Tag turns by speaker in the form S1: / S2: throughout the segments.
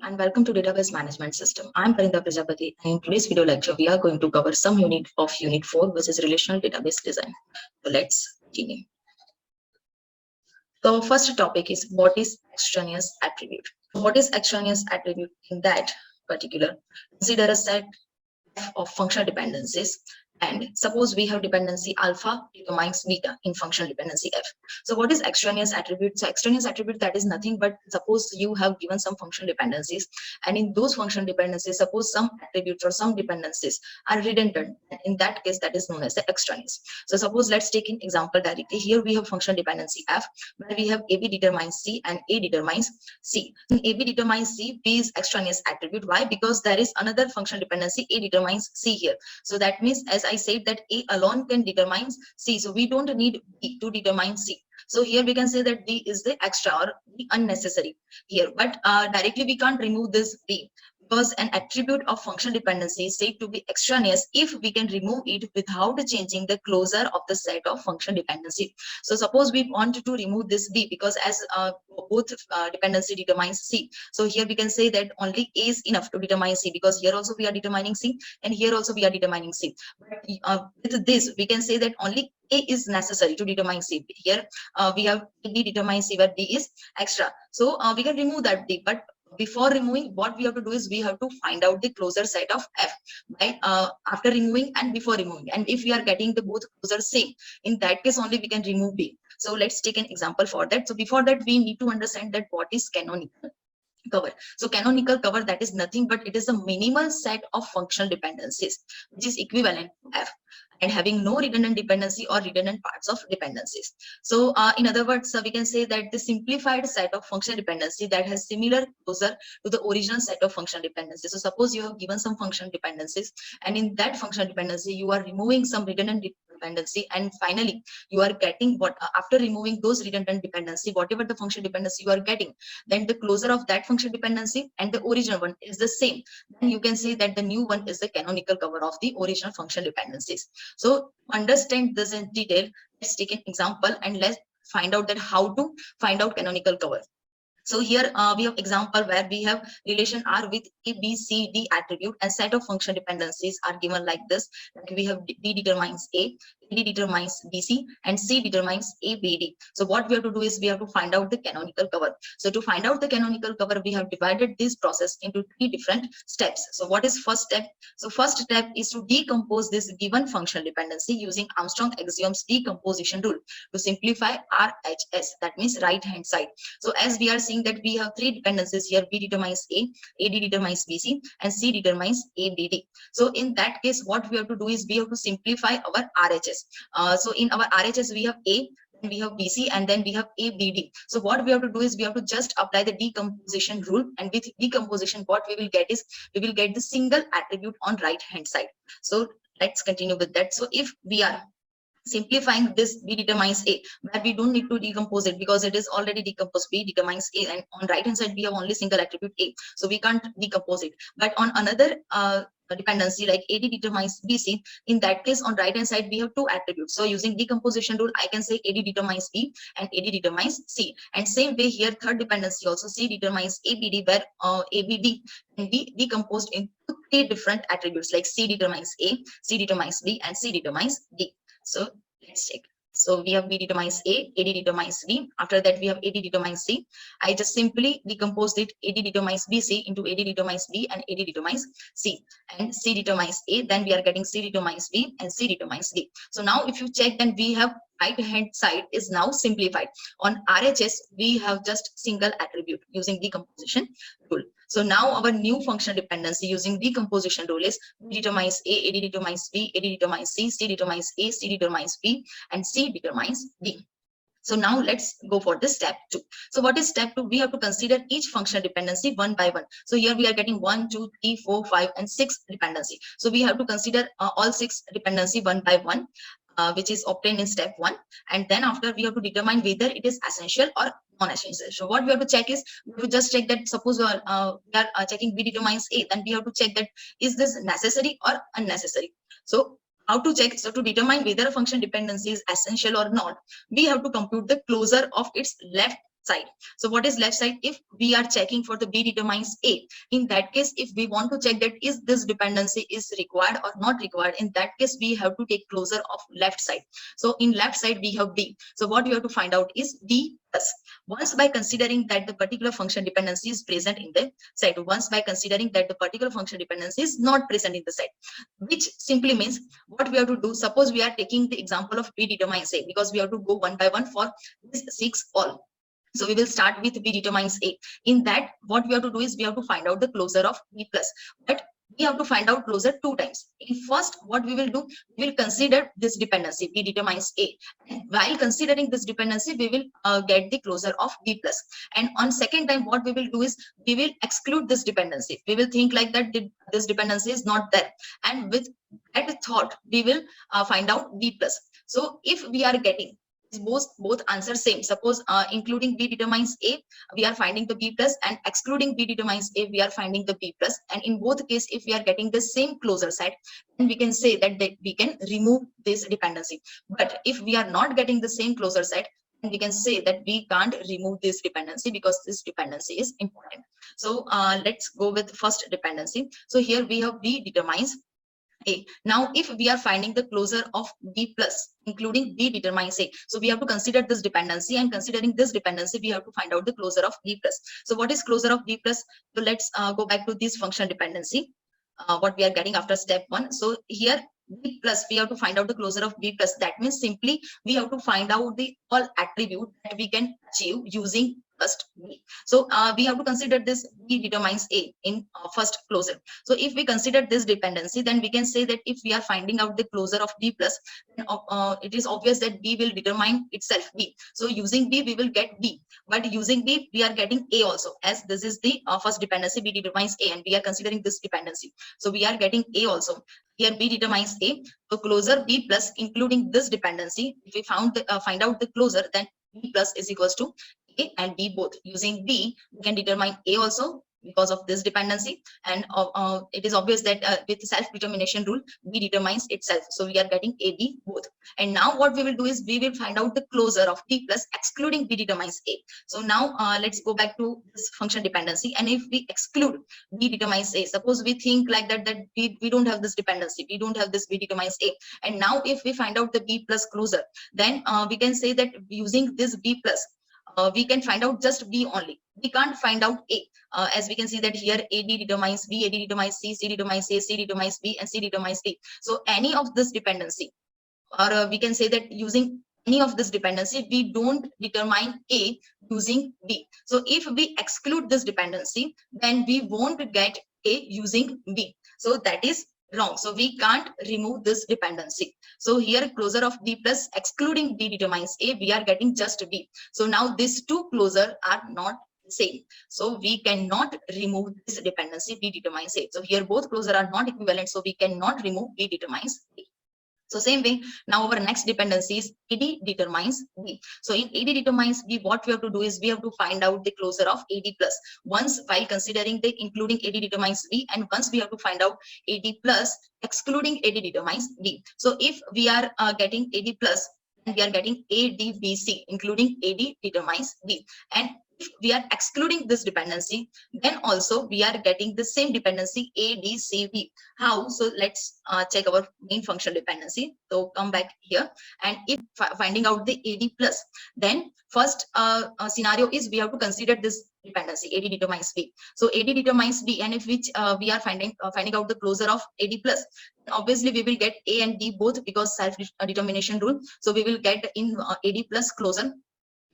S1: and welcome to Database Management System. I'm Parinda Prajapati, and in today's video lecture, we are going to cover some unit of Unit 4, which is Relational Database Design. So let's begin. So first topic is what is extraneous attribute. What is extraneous attribute in that particular? Consider a set of functional dependencies, and suppose we have dependency alpha determines beta in functional dependency f. So what is extraneous attribute? So extraneous attribute, that is nothing but suppose you have given some functional dependencies, and in those functional dependencies suppose some attributes or some dependencies are redundant, and in that case that is known as the extraneous. So suppose let's take an example directly. Here we have functional dependency f where we have ab determines c and a determines c. In ab determines c, b is extraneous attribute. Why? Because there is another functional dependency a determines c here. So that means, as I said, that a alone can determine c, so we don't need b to determine c. So here we can say that b is the extra or the unnecessary here, but directly we can't remove this b, because an attribute of functional dependency is said to be extraneous if we can remove it without changing the closure of the set of functional dependency. So suppose we want to remove this b, because as both dependency determines c, so here we can say that only a is enough to determine c, because here also we are determining c and here also we are determining c. But with this we can say that only a is necessary to determine c. Here we have b determines c where b is extra, so we can remove that b. But before removing, what we have to do is we have to find out the closure set of f by after removing and before removing, and if we are getting the both closure same, in that case only we can remove b. So let's take an example for that. So before that we need to understand that what is canonical cover. So canonical cover, that is nothing but it is a minimal set of functional dependencies which is equivalent to f and having no redundant dependency or redundant parts of dependencies. So in other words, we can say that the simplified set of functional dependency that has similar closure to the original set of functional dependencies. So suppose you have given some functional dependencies, and in that functional dependency you are removing some redundant dependency, and finally you are getting what after removing those redundant dependency, whatever the functional dependency you are getting, then the closure of that function dependency and the original one is the same, then you can say that the new one is the canonical cover of the original function dependencies. So understand this in detail, let's take an example and let's find out that how to find out canonical cover. So here we have example where we have relation R with A, B, C, D attribute, and set of function dependencies are given like this. Like we have B determines A, D determines BC, and C determines ABD. So what we have to do is we have to find out the canonical cover. So to find out the canonical cover, we have divided this process into three different steps. So what is first step? So first step is to decompose this given functional dependency using Armstrong axioms decomposition rule to simplify RHS, that means right hand side. So as we are seeing that we have three dependencies here, B determines A, AD determines BC, and C determines ABD. So in that case, what we have to do is we have to simplify our RHS. So in our RHS, we have A, then we have BC, and then we have ABD. So what we have to do is we have to just apply the decomposition rule, and with decomposition, what we will get is we will get the single attribute on right hand side. So let's continue with that. So if we are simplifying this, B determines A, where we don't need to decompose it because it is already decomposed. B determines A, and on right hand side we have only single attribute A, so we can't decompose it. But on another dependency like AD determines BC, in that case on right hand side we have two attributes. So using decomposition rule, I can say AD determines B and AD determines C. And same way here, third dependency also, C determines ABD, where ABD can be decomposed into three different attributes like C determines A, C determines B, and C determines D. So let's check. So we have B determines A, AD determines B. After that we have AD determines C. I just simply decomposed it, AD determines BC into AD determines B and AD determines C, and C determines A. Then we are getting C determines B and C determines D. So now if you check, then we have right hand side is now simplified. On RHS we have just single attribute using decomposition rule. So now our new functional dependency using decomposition rule is B determines A, AD determines B, AD determines C, C determines A, C determines B, and C determines D. So now let's go for the step 2. So what is step 2? We have to consider each functional dependency one by one. So here we are getting 1, 2, 3, 4, 5, and 6 dependency. So we have to consider all 6 dependency one by one. Which is obtained in step 1, and then after we have to determine whether it is essential or non-essential. So what we have to check is we have to just check that suppose we are checking B determines A, then we have to check that is this necessary or unnecessary. So how to check? So to determine whether a function dependency is essential or not, we have to compute the closure of its left side. So what is left side? If we are checking for the B determines A, in that case, if we want to check that is this dependency is required or not required, in that case we have to take closure of left side. So in left side we have B. So what we have to find out is B plus. Once by considering that the particular function dependency is present in the side, once by considering that the particular function dependency is not present in the side, which simply means what we have to do. Suppose we are taking the example of B determines A, because we have to go one by one for this 6 all. So we will start with B determines A. In that, what we have to do is we have to find out the closure of B plus. But we have to find out closure 2 times. In first, what we will do, we will consider this dependency, B determines A. And while considering this dependency, we will get the closure of B plus. And on second time, what we will do is we will exclude this dependency. We will think like that this dependency is not there. And with that thought, we will find out B plus. So if we are getting both answers same, suppose including B determines A, we are finding the B plus, and excluding B determines A, we are finding the B plus. And in both case, if we are getting the same closure set, then we can say that we can remove this dependency. But if we are not getting the same closure set, then we can say that we can't remove this dependency because this dependency is important. So let's go with first dependency. So here we have B determines A. Now, if we are finding the closure of B plus, including B determines A, so we have to consider this dependency, and considering this dependency, we have to find out the closure of B plus. So what is closure of B plus? So let's go back to this function dependency, what we are getting after step 1. So here B plus, we have to find out the closure of B plus. That means simply we have to find out the all attribute that we can achieve using first B. So we have to consider this B determines A in first closure. So if we consider this dependency, then we can say that if we are finding out the closure of B plus, then it is obvious that B will determine itself B. So using B, we will get B. But using B, we are getting A also, as this is the first dependency, B determines A, and we are considering this dependency. So we are getting A also. Here B determines A. So closure B plus, including this dependency, if we find out the closure, then B plus is equals to A and B both. Using B, we can determine A also because of this dependency, and it is obvious that with self-determination rule, B determines itself. So we are getting A, B both. And now what we will do is we will find out the closure of B plus excluding B determines A. So now let's go back to this function dependency, and if we exclude B determines A, suppose we think like that we don't have this dependency, we don't have this B determines A, and now if we find out the B plus closure, then we can say that using this B plus, we can find out just B only. We can't find out A, as we can see that here AD determines B, AD determines C, C determines A, C determines B, and C determines D. So any of this dependency, or we can say that using any of this dependency, we don't determine A using B. So if we exclude this dependency, then we won't get A using B. So that is wrong. So we can't remove this dependency. So here closure of B plus excluding B determines A, we are getting just B. So now these two closure are not same. So we cannot remove this dependency B determines A. So here both closure are not equivalent. So we cannot remove B determines A. So same way, now our next dependency is AD determines B. So in AD determines B, what we have to do is we have to find out the closure of AD plus. Once while considering the including AD determines B, and once we have to find out AD plus excluding AD determines B. So if we are getting AD plus, and we are getting ADBC, including AD determines B. And if we are excluding this dependency, then also we are getting the same dependency ADCB. How? So let's check our main function dependency. So come back here, and if finding out the AD plus, then first scenario is we have to consider this dependency AD determines B. So AD determines B, and if which we are finding out the closure of AD plus, obviously we will get A and D both because self determination rule. So we will get in AD plus closure,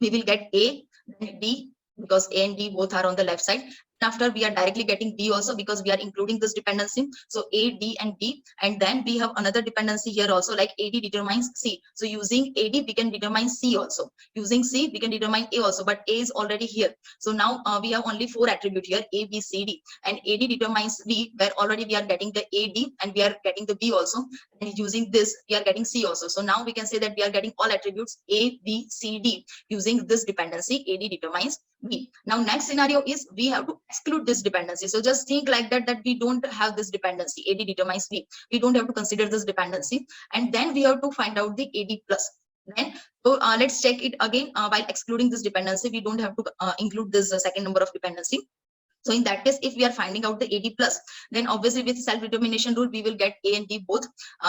S1: we will get A, then D, because A and D both are on the left side. After we are directly getting D also because we are including this dependency. So A, D, and D, and then we have another dependency here also, like AD determines C. So using AD we can determine C also. Using C we can determine A also, but A is already here. So now we have only 4 attributes here, A, B, C, D, and AD determines B, where already we are getting the AD and we are getting the B also, and using this we are getting C also. So now we can say that we are getting all attributes A, B, C, D using this dependency AD determines B. Now next scenario is we have to exclude this dependency. So just think like that we don't have this dependency AD determines B. We don't have to consider this dependency, and then we have to find out the AD plus. Then so let's check it again. While excluding this dependency, we don't have to include this second number of dependency. So in that case, if we are finding out the AD plus, then obviously with self-determination rule, we will get A and D both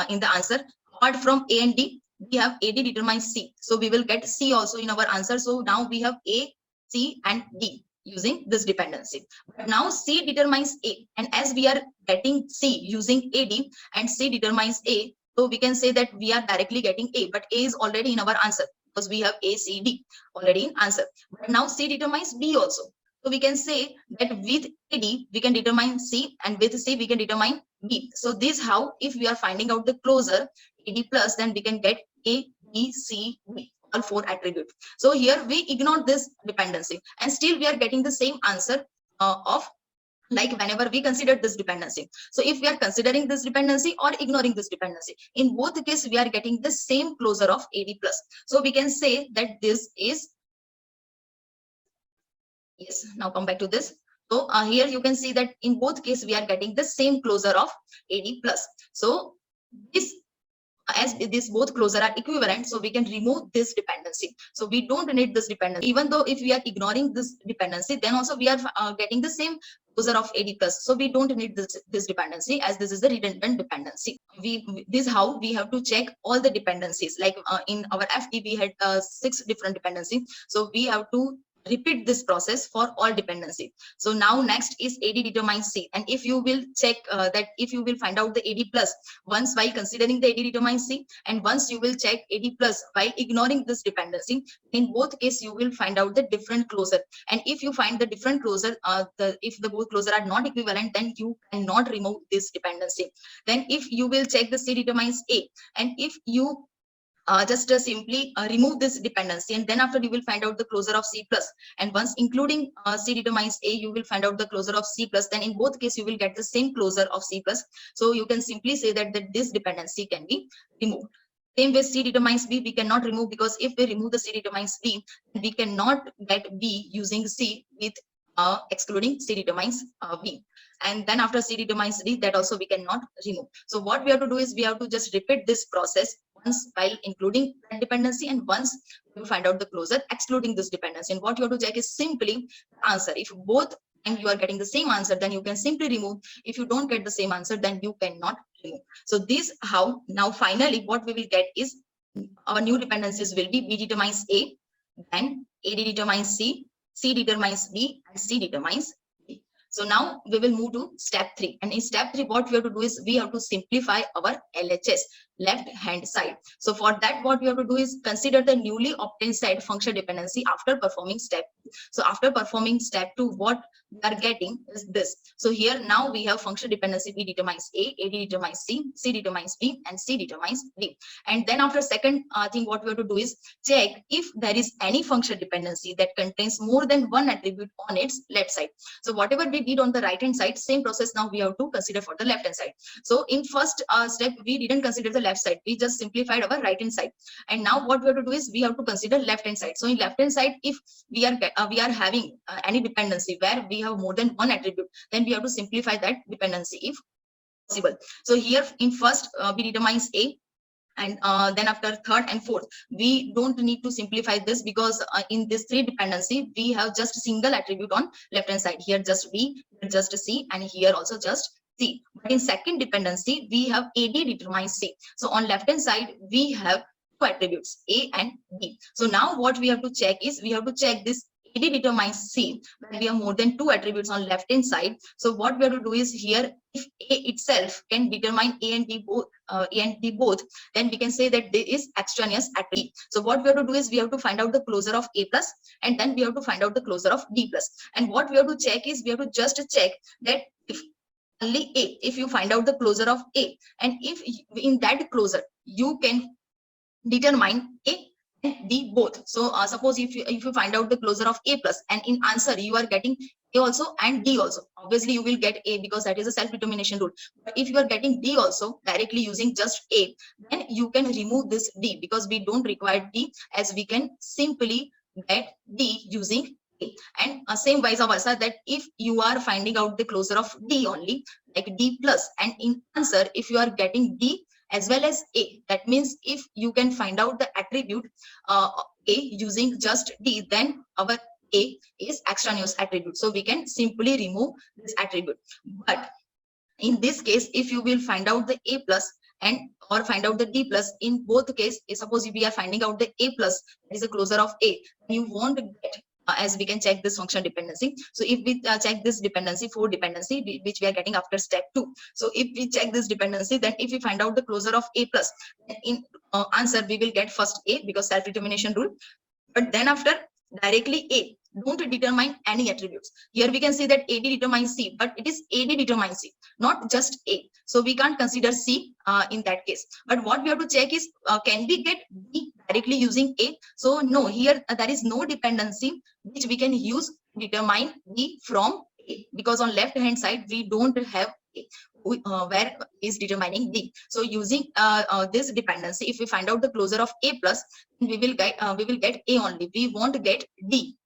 S1: in the answer. Apart from A and D, we have AD determines C. So we will get C also in our answer. So now we have A, C and D using this dependency. But now C determines A. And as we are getting C using AD and C determines A, so we can say that we are directly getting A, but A is already in our answer because we have A, C, D already in answer. But now C determines D also. So we can say that with AD, we can determine C, and with C, we can determine B. So this how, if we are finding out the closure AD plus, then we can get A, B, C, D, all four attributes. So here we ignore this dependency and still we are getting the same answer of like whenever we consider this dependency. So if we are considering this dependency or ignoring this dependency, in both cases, we are getting the same closure of AD plus. So we can say that this is, yes, now come back to this. So here you can see that in both cases we are getting the same closure of AD plus. So this, as these both closure are equivalent, so we can remove this dependency. So we don't need this dependency. Even though if we are ignoring this dependency, then also we are getting the same closure of AD plus. So we don't need this dependency, as this is the redundant dependency. This is how we have to check all the dependencies. Like in our FD we had 6 different dependencies. So we have to repeat this process for all dependency. So now next is AD determines C, and if you will check that if you will find out the AD plus once while considering the AD determines C, and once you will check AD plus by ignoring this dependency, in both cases you will find out the different closure. And if you find the different closure, if the both closure are not equivalent, then you cannot remove this dependency. Then if you will check the C determines A, and if you just simply remove this dependency, and then after you will find out the closure of C plus, and once including C determines A, you will find out the closure of C plus, then in both cases you will get the same closure of C plus. So you can simply say that this dependency can be removed. Same way C determines B, we cannot remove, because if we remove the C determines B, we cannot get B using C with excluding C determines B. And then after C determines D, that also we cannot remove. So what we have to do is we have to just repeat this process once while including that dependency, and once we find out the closure excluding this dependency. And what you have to check is simply the answer. If both and you are getting the same answer, then you can simply remove. If you don't get the same answer, then you cannot remove. So this how now finally what we will get is our new dependencies will be B determines A, then AD determines C, C determines B, and C determines D. So now we will move to step 3. And in step 3, what we have to do is we have to simplify our LHS, left hand side. So for that, what we have to do is consider the newly obtained side function dependency after performing step 2. So after performing step 2, what we are getting is this. So here now we have function dependency B determines A, AD determines C, C determines B, and C determines D. And then after second thing, what we have to do is check if there is any function dependency that contains more than one attribute on its left side. So whatever we did on the right hand side, same process now we have to consider for the left hand side. So in first step, we didn't consider the left side, we just simplified our right hand side. And now what we have to do is we have to consider left hand side. So in left hand side, if we are having any dependency where we have more than one attribute, then we have to simplify that dependency if possible. So here in first B determines A, and then after third and fourth, we don't need to simplify this, because in this 3 dependency we have just single attribute on left hand side. Here just B, here just C, and here also just C. But in second dependency we have AD determines C. So on left hand side we have 2 attributes, A and B. So now what we have to check is we have to check this AD determines C when we have more than 2 attributes on left hand side. So what we have to do is here, if A itself can determine A and D both, then we can say that there is extraneous attribute. So what we have to do is we have to find out the closure of A plus, and then we have to find out the closure of D plus. And what we have to check is we have to just check that if only A, if you find out the closure of A, and if in that closure you can determine A and D both. So suppose if you find out the closure of A plus, and in answer you are getting A also and D also, obviously you will get A because that is a self-determination rule. But if you are getting D also directly using just A, then you can remove this D, because we don't require D, as we can simply get D using A. And same vice versa, that if you are finding out the closure of D only, like D plus, and in answer if you are getting D as well as A. That means if you can find out the attribute A using just D, then our A is extraneous attribute. So we can simply remove this attribute. But in this case, if you will find out the A plus and or find out the D plus, in both case, suppose if we are finding out the A plus, that is a closure of A, you won't get as we can check this function dependency. So if we check this dependency for dependency which we are getting after step 2. So if we check this dependency, then if we find out the closure of A plus, then in answer we will get first A because self-determination rule. But then after directly A, don't determine any attributes. Here we can see that AD determines C, but it is AD determines C, not just A. So we can't consider C in that case. But what we have to check is, can we get D directly using A? So no, here there is no dependency which we can use to determine D from A, because on left hand side we don't have A. Where is determining D. So using this dependency, if we find out the closure of A plus, we will get A only. We won't get D.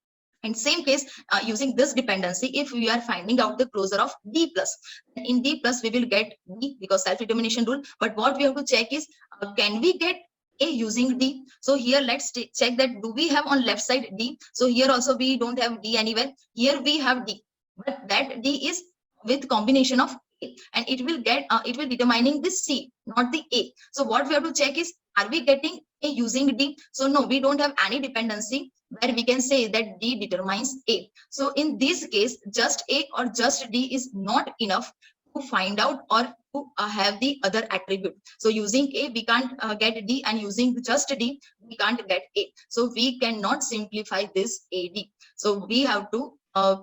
S1: In same case, using this dependency, if we are finding out the closure of D plus, in D plus we will get D because self-determination rule. But what we have to check is, can we get A using D? So here let's check that do we have on left side D. So here also we don't have D anywhere. Here we have D, but that D is with combination of A, and it will determining this C, not the A. So what we have to check is, are we getting A using D? So no, we don't have any dependency where we can say that D determines A. So in this case, just A or just D is not enough to find out or to have the other attribute. So using A, we can't get D, and using just D, we can't get A. So we cannot simplify this AD. So we have to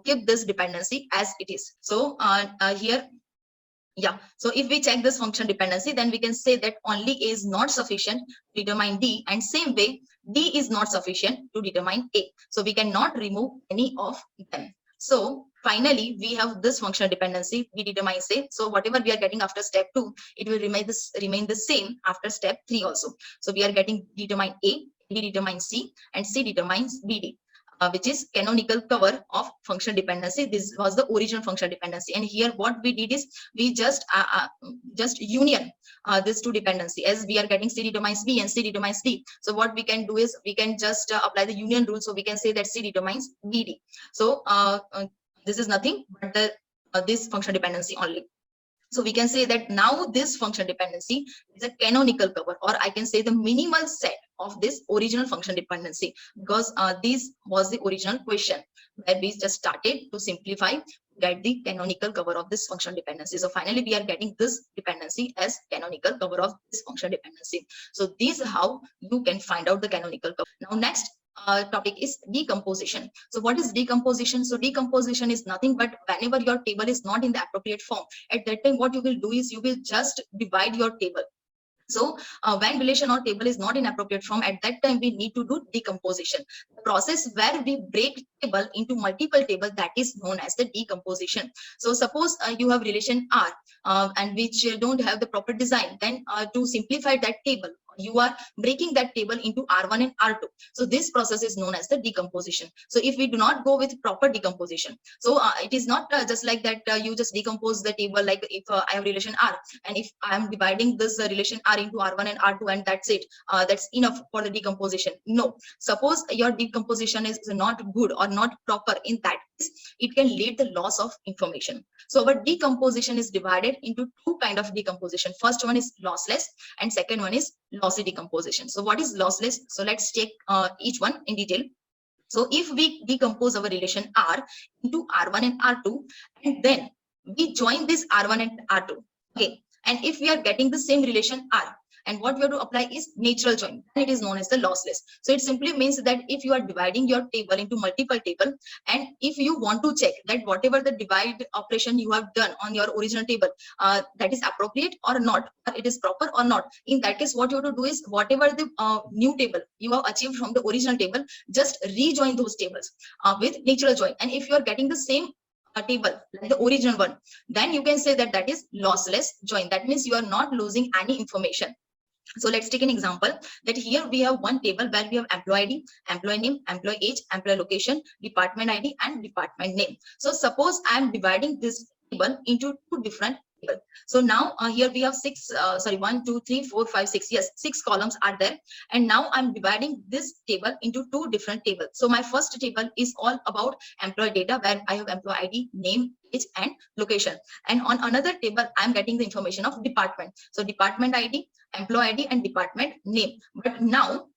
S1: keep this dependency as it is. So here, yeah, so if we check this function dependency, then we can say that only A is not sufficient to determine D, and same way D is not sufficient to determine A. So we cannot remove any of them. So finally, we have this functional dependency. We determine A. So whatever we are getting after step 2, it will remain the same after step 3 also. So we are getting determine A, D determines C, and C determines BD. Which is canonical cover of function dependency. This was the original function dependency, and here what we did is we just union this two dependency, as we are getting C determines B and C determines D. So what we can do is we can just apply the union rule. So we can say that C determines BD. So this is nothing but the this function dependency only. So we can say that now this function dependency is a canonical cover, or I can say the minimal set of this original function dependency, because this was the original question where we just started to simplify, get the canonical cover of this function dependency. So finally, we are getting this dependency as canonical cover of this function dependency. So this is how you can find out the canonical cover. Now next topic is decomposition. So what is decomposition? So decomposition is nothing but whenever your table is not in the appropriate form, at that time what you will do is you will just divide your table. So when relation or table is not in appropriate form, at that time we need to do decomposition. The process where we break table into multiple tables, that is known as the decomposition. So suppose you have relation R and which don't have the proper design, then to simplify that table, you are breaking that table into R1 and R2. So this process is known as the decomposition. So if we do not go with proper decomposition, so it is not just like that you just decompose the table, like if I have relation R, and if I am dividing this relation R into R1 and R2 and that's it, that's enough for the decomposition. No, suppose your decomposition is not good or not proper, in that case it can lead the loss of information. So our decomposition is divided into two kind of decomposition. First one is lossless and second one is lossy decomposition. So what is lossless? So let's take each one in detail. So if we decompose our relation R into R1 and R2, and then we join this R1 and R2, okay, and if we are getting the same relation R, and what we have to apply is natural join, and it is known as the lossless. So it simply means that if you are dividing your table into multiple table, and if you want to check that whatever the divide operation you have done on your original table, that is appropriate or not, or it is proper or not, in that case what you have to do is whatever the new table you have achieved from the original table, just rejoin those tables with natural join. And if you are getting the same table like the original one, then you can say that that is lossless join. That means you are not losing any information. So let's take an example that here we have one table where we have employee ID, employee name, employee age, employee location, department ID, and department name. So suppose I am dividing this table into two different table. So now here we have 1, 2, 3, 4, 5, 6. Yes, 6 columns are there. And now I'm dividing this table into 2 different tables. So my first table is all about employee data, where I have employee ID, name, age, and location. And on another table, I'm getting the information of department. So department ID, employee ID, and department name. But now,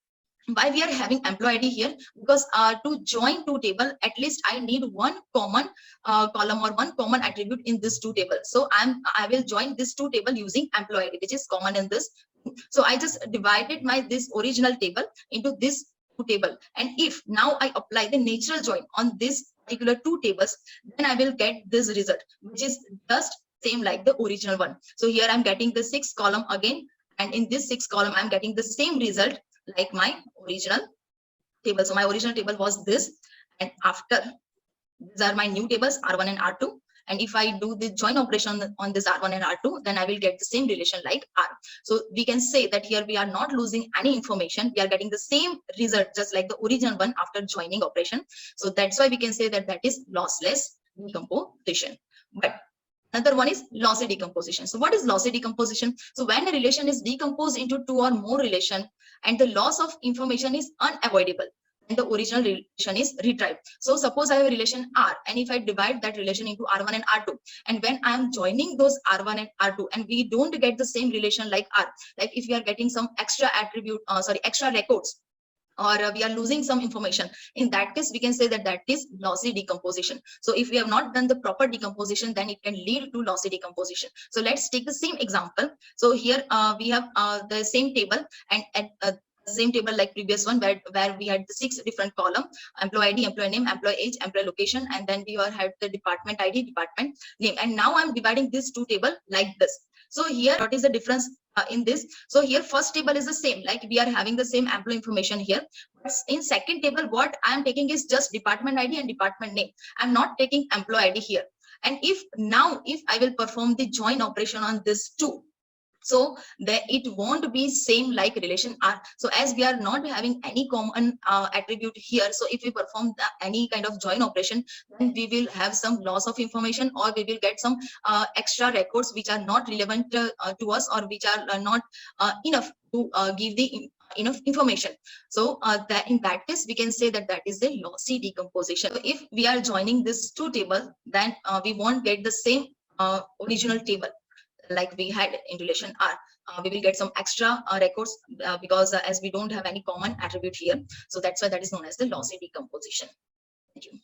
S1: why we are having employee ID here? Because to join two table, at least I need one common column or one common attribute in this two table. So I will join this two table using employee ID, which is common in this. So I just divided this original table into this two table. And if now I apply the natural join on this particular two tables, then I will get this result, which is just same like the original one. So here I'm getting the 6 column again, and in this 6 column I'm getting the same result like my original table. So my original table was this, and after, these are my new tables, R1 and R2. And if I do the join operation on this R1 and R2, then I will get the same relation like R. So we can say that here we are not losing any information. We are getting the same result just like the original one after joining operation. So that's why we can say that that is lossless decomposition. But another one is lossy decomposition. So what is lossy decomposition? So when a relation is decomposed into 2 or more relation and the loss of information is unavoidable and the original relation is retrieved. So suppose I have a relation R, and if I divide that relation into R1 and R2, and when I am joining those R1 and R2 and we don't get the same relation like R, like if we are getting some extra attribute, extra records, or we are losing some information, in that case we can say that that is lossy decomposition. So if we have not done the proper decomposition, then it can lead to lossy decomposition. So let's take the same example. So here we have the same table, and at same table like previous one, where we had the 6 different column: employee ID, employee name, employee age, employee location, and then we had the department ID, department name. And now I'm dividing this two table like this. So here what is the difference in this? So here first table is the same, like we are having the same employee information here. But in second table, what I am taking is just department ID and department name. I'm not taking employee ID here. And if I will perform the join operation on this two, so that it won't be same like relation R. So as we are not having any common attribute here, so if we perform any kind of join operation, then we will have some loss of information, or we will get some extra records which are not relevant to us, or which are not enough to give the enough information. So that in that case we can say that that is a lossy decomposition. So if we are joining this two table, then we won't get the same original table like we had in relation R. We will get some extra records because as we don't have any common attribute here. So that's why that is known as the lossy decomposition. Thank you.